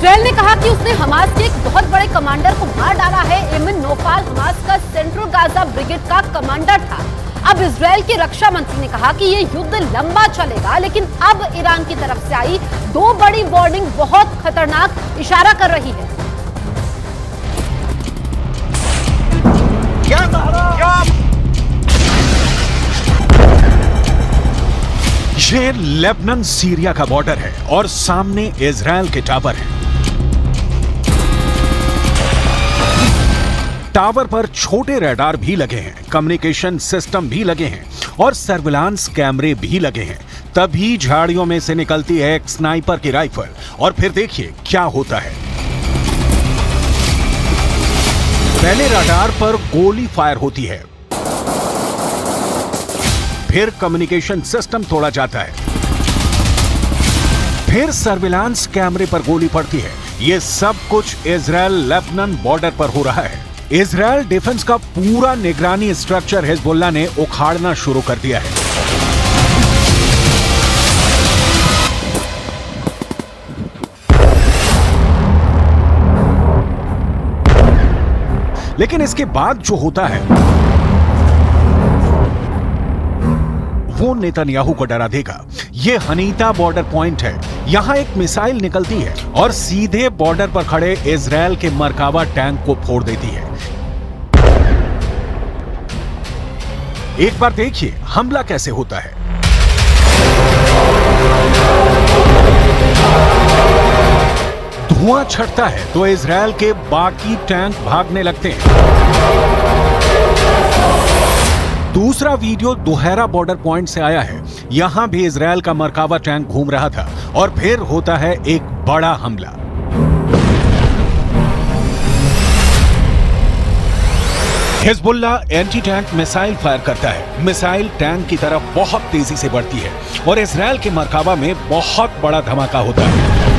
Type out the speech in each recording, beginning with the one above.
Israel ने कहा कि उसने हमास के एक बहुत बड़े कमांडर को मार डाला है। एमन नौफाल हमास का सेंट्रल गाजा ब्रिगेड का कमांडर था। अब इजराइल के रक्षा मंत्री ने कहा कि ये युद्ध लंबा चलेगा, लेकिन अब ईरान की तरफ से आई दो बड़ी वार्निंग बहुत खतरनाक इशारा कर रही है। ये लेबनान सीरिया का बॉर्डर है और सामने इजराइल के टावर हैं। टावर पर छोटे रडार भी लगे हैं, कम्युनिकेशन सिस्टम भी लगे हैं और सर्विलांस कैमरे भी लगे हैं। तभी झाड़ियों में से निकलती है एक स्नाइपर की राइफल और फिर देखिए क्या होता है। पहले रडार पर गोली फायर होती है, फिर कम्युनिकेशन सिस्टम तोड़ा जाता है, फिर सर्विलांस कैमरे पर गोली पड़ती है। यह सब कुछ इजराइल लेबनान बॉर्डर पर हो रहा है। इजराइल डिफेंस का पूरा निगरानी स्ट्रक्चर हिजबुल्लाह ने उखाड़ना शुरू कर दिया है। लेकिन इसके बाद जो होता है वो नेतन्याहू को डरा देगा। ये हनीता बॉर्डर पॉइंट है। यहां एक मिसाइल निकलती है और सीधे बॉर्डर पर खड़े इजराइल के मरकावा टैंक को फोड़ देती है। एक बार देखिए हमला कैसे होता है। धुआं छटता है तो इजराइल के बाकी टैंक भागने लगते हैं। दूसरा वीडियो दोहरा बॉर्डर पॉइंट से आया है। यहां भी इजराइल का मरकावा टैंक घूम रहा था और फिर होता है एक बड़ा हमला। Hezbollah anti tank missile fire करता है। मिसाइल टैंक की तरफ बहुत तेजी से बढ़ती है और इजराइल के मरकावा में बहुत बड़ा धमाका होता है।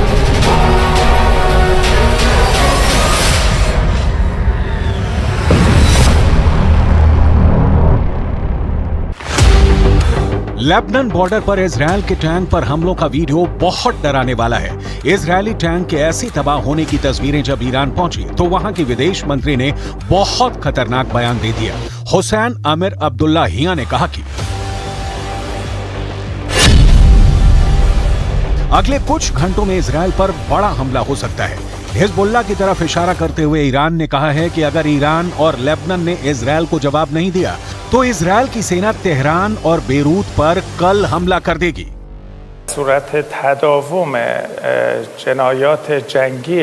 लेबनान बॉर्डर पर इजराइल के टैंक पर हमलों का वीडियो बहुत डराने वाला है। इजरायली टैंक के ऐसे तबाह होने की तस्वीरें जब ईरान पहुंची तो वहां के विदेश मंत्री ने बहुत खतरनाक बयान दे दिया। हुसैन आमिर अब्दुल्लाहियां ने कहा कि अगले कुछ घंटों में इजराइल पर बड़ा हमला हो सकता है। हिजबुल्लाह की तरफ इशारा करते हुए ईरान ने कहा है कि अगर ईरान और लेबनान ने इजराइल को जवाब नहीं दिया तो इजराइल की सेना तेहरान और बेरूत पर कल हमला कर देगी। सूरत तदावुम जनायात जंगी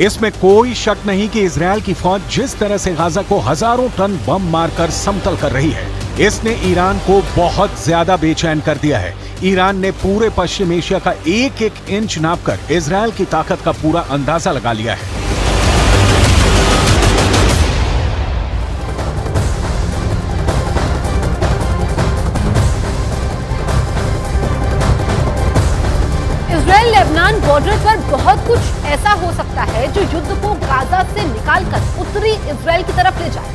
इसमें कोई शक नहीं कि इजराइल की फौज जिस तरह से गाजा को हजारों टन बम मारकर समतल कर रही है, इसने ईरान को बहुत ज्यादा बेचैन कर दिया है। ईरान ने पूरे पश्चिम एशिया का एक एक इंच नापकर इजराइल की ताकत का पूरा अंदाजा लगा लिया है। इजराइल लेबनान बॉर्डर पर बहुत कुछ ऐसा हो सकता है जो युद्ध को गाजा से निकालकर उत्तरी इजराइल की तरफ ले जाए।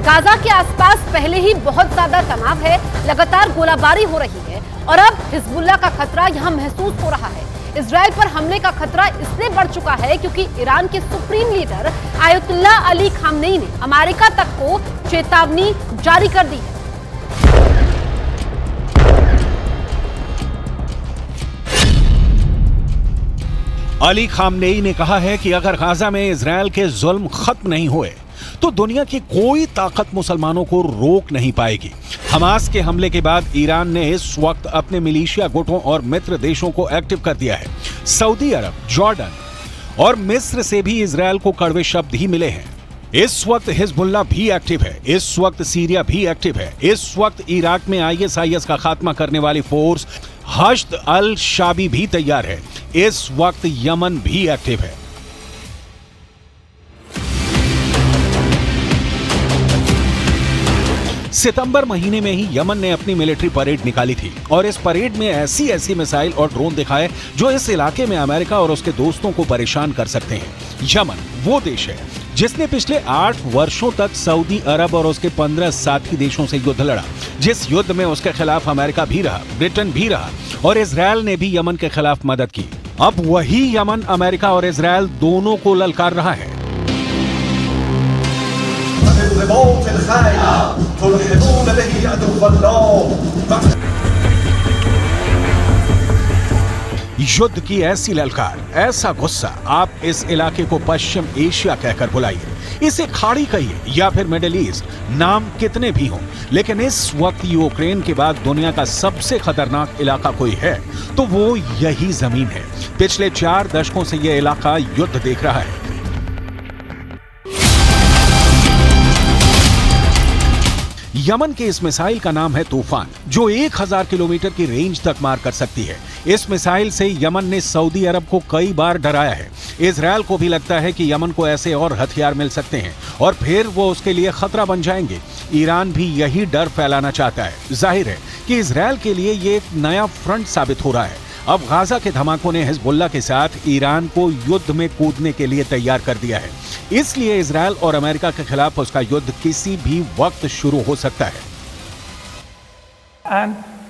गाजा के आसपास पहले ही बहुत ज्यादा तनाव है, लगातार गोलाबारी हो रही है और अब हिजबुल्लाह का खतरा यहां महसूस हो रहा है। इजराइल पर हमले का खतरा इसलिए बढ़ चुका है क्योंकि ईरान के supreme leader Ayatollah Ali Khamenei ने अमेरिका तक को चेतावनी जारी कर दी है। अली खामनेई ने कहा है कि अगर गाजा में इजराइल के जुल्म खत्म नहीं हुए तो दुनिया की कोई ताकत मुसलमानों को रोक नहीं पाएगी। हमास के हमले के बाद ईरान ने इस वक्त अपने मिलिशिया गुटों और मित्र देशों को एक्टिव कर दिया है। सऊदी अरब, जॉर्डन और मिस्र से भी इजराइल को कड़वे शब्द ही मिले हैं। इस वक्त हिजबुल्लाह भी एक्टिव है, इस वक्त सीरिया भी एक्टिव है, इस वक्त इराक में आईएसआईएस का खात्मा करने वाली फोर्स हश्द अल शाबी भी तैयार है, इस वक्त यमन भी एक्टिव है। सितंबर महीने में ही यमन ने अपनी मिलिट्री परेड निकाली थी और इस परेड में ऐसी मिसाइल और ड्रोन दिखाए जो इस इलाके में अमेरिका और उसके दोस्तों को परेशान कर सकते हैं। यमन वो देश है जिसने पिछले 8 वर्षों तक सऊदी अरब और उसके 15 साथी देशों से युद्ध लड़ा, जिस युद्ध में उसके खिलाफ अमेरिका भी रहा, ब्रिटेन भी रहा और इजरायल ने भी यमन के खिलाफ मदद की। अब वही यमन अमेरिका और इजरायल दोनों को ललकार रहा है। युद्ध की ऐसी ललकार, ऐसा गुस्सा, आप इस इलाके को पश्चिम एशिया कहकर बुलाइए, इसे खाड़ी कहिए या फिर मिडिल ईस्ट, नाम कितने भी हों, लेकिन इस वक्त यूक्रेन के बाद दुनिया का सबसे खतरनाक इलाका कोई है तो वो यही जमीन है। पिछले 4 दशकों से यह इलाका युद्ध देख रहा है। यमन के इस मिसाइल का नाम है तूफान, जो 1000 किलोमीटर की रेंज तक मार कर सकती है। इस मिसाइल से यमन ने सऊदी अरब को कई बार डराया है। इजरायल को भी लगता है कि यमन को ऐसे और हथियार मिल सकते हैं और फिर वो उसके लिए खतरा बन जाएंगे। ईरान भी यही डर फैलाना चाहता है। जाहिर है कि इजरायल के लिए ये एक नया फ्रंट साबित हो रहा है। अब गाजा के धमाकों ने हिजबुल्लाह के साथ ईरान को युद्ध में कूदने के लिए तैयार कर दिया है। इसलिए इजरायल और अमेरिका के खिलाफ उसका युद्ध किसी भी वक्त शुरू हो सकता है।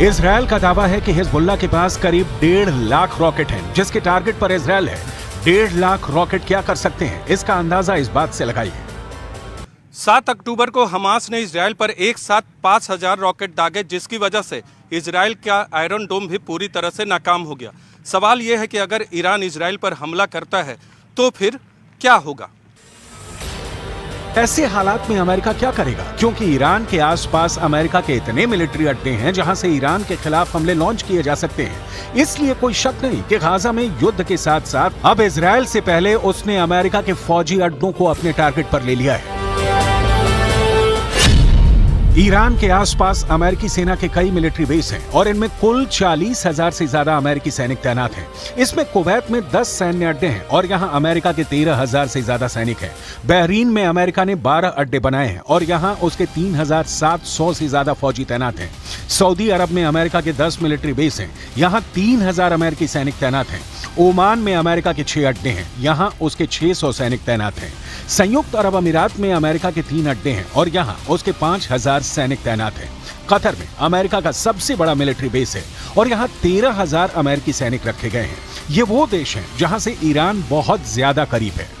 इजरायल का दावा है कि हिजबुल्लाह के पास करीब 1.5 लाख रॉकेट हैं, जिसके टारगेट पर इजरायल है। 1.5 लाख रॉकेट क्या कर सकते हैं, इसका अंदाजा इस बात से लगाइए। 7 अक्टूबर को हमास ने इजरायल पर एक साथ 5000 रॉकेट दागे, जिसकी वजह से इजरायल का आयरन डोम भी पूरी तरह से नाकाम हो गया। सवाल यह है कि अगर ईरान इजरायल पर हमला करता है तो फिर क्या होगा? ऐसे हालात में अमेरिका क्या करेगा, क्योंकि ईरान के आसपास अमेरिका के इतने मिलिट्री अड्डे हैं जहां से ईरान के खिलाफ हमले लॉन्च किए जा सकते हैं। इसलिए कोई शक नहीं कि गाजा में युद्ध के साथ साथ अब इजरायल से पहले उसने अमेरिका के फौजी अड्डों को अपने टारगेट पर ले लिया है। ईरान के आसपास अमेरिकी सेना के कई मिलिट्री बेस हैं और इनमें कुल 40,000 से ज्यादा अमेरिकी सैनिक तैनात हैं। इसमें कुवैत में 10 सैन्य अड्डे हैं और यहाँ अमेरिका के 13,000 से ज्यादा सैनिक हैं। बहरीन में अमेरिका ने 12 अड्डे बनाए हैं और यहाँ उसके 3,700 से ज्यादा फौजी तैनात हैं। सऊदी अरब में अमेरिका के 10 मिलिट्री बेस हैं, यहाँ 3,000 अमेरिकी सैनिक तैनात हैं। ओमान में अमेरिका के 6 अड्डे हैं, यहाँ उसके 600 सैनिक तैनात हैं। संयुक्त अरब अमीरात में अमेरिका के 3 अड्डे हैं और यहाँ उसके 5,000 सैनिक तैनात हैं। कतर में अमेरिका का सबसे बड़ा मिलिट्री बेस है और यहाँ 13,000 अमेरिकी सैनिक रखे गए हैं। ये वो देश हैं जहाँ से ईरान बहुत ज्यादा करीब है।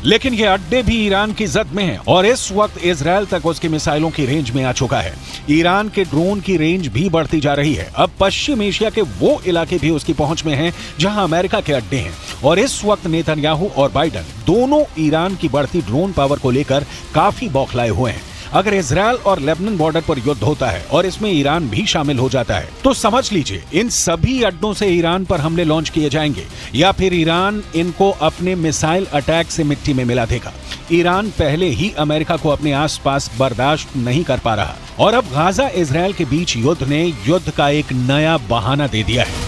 लेकिन ये अड्डे भी ईरान की जद में हैं और इस वक्त इजरायल तक उसकी मिसाइलों की रेंज में आ चुका है। ईरान के ड्रोन की रेंज भी बढ़ती जा रही है। अब पश्चिम एशिया के वो इलाके भी उसकी पहुंच में हैं जहां अमेरिका के अड्डे हैं और इस वक्त नेतन्याहू और बाइडन दोनों ईरान की बढ़ती ड्रोन पावर को लेकर काफी बौखलाए हुए हैं। अगर इजरायल और लेबनान बॉर्डर पर युद्ध होता है और इसमें ईरान भी शामिल हो जाता है तो समझ लीजिए इन सभी अड्डों से ईरान पर हमले लॉन्च किए जाएंगे या फिर ईरान इनको अपने मिसाइल अटैक से मिट्टी में मिला देगा। ईरान पहले ही अमेरिका को अपने आसपास बर्दाश्त नहीं कर पा रहा और अब गाजा इजरायल के बीच युद्ध ने युद्ध का एक नया बहाना दे दिया है।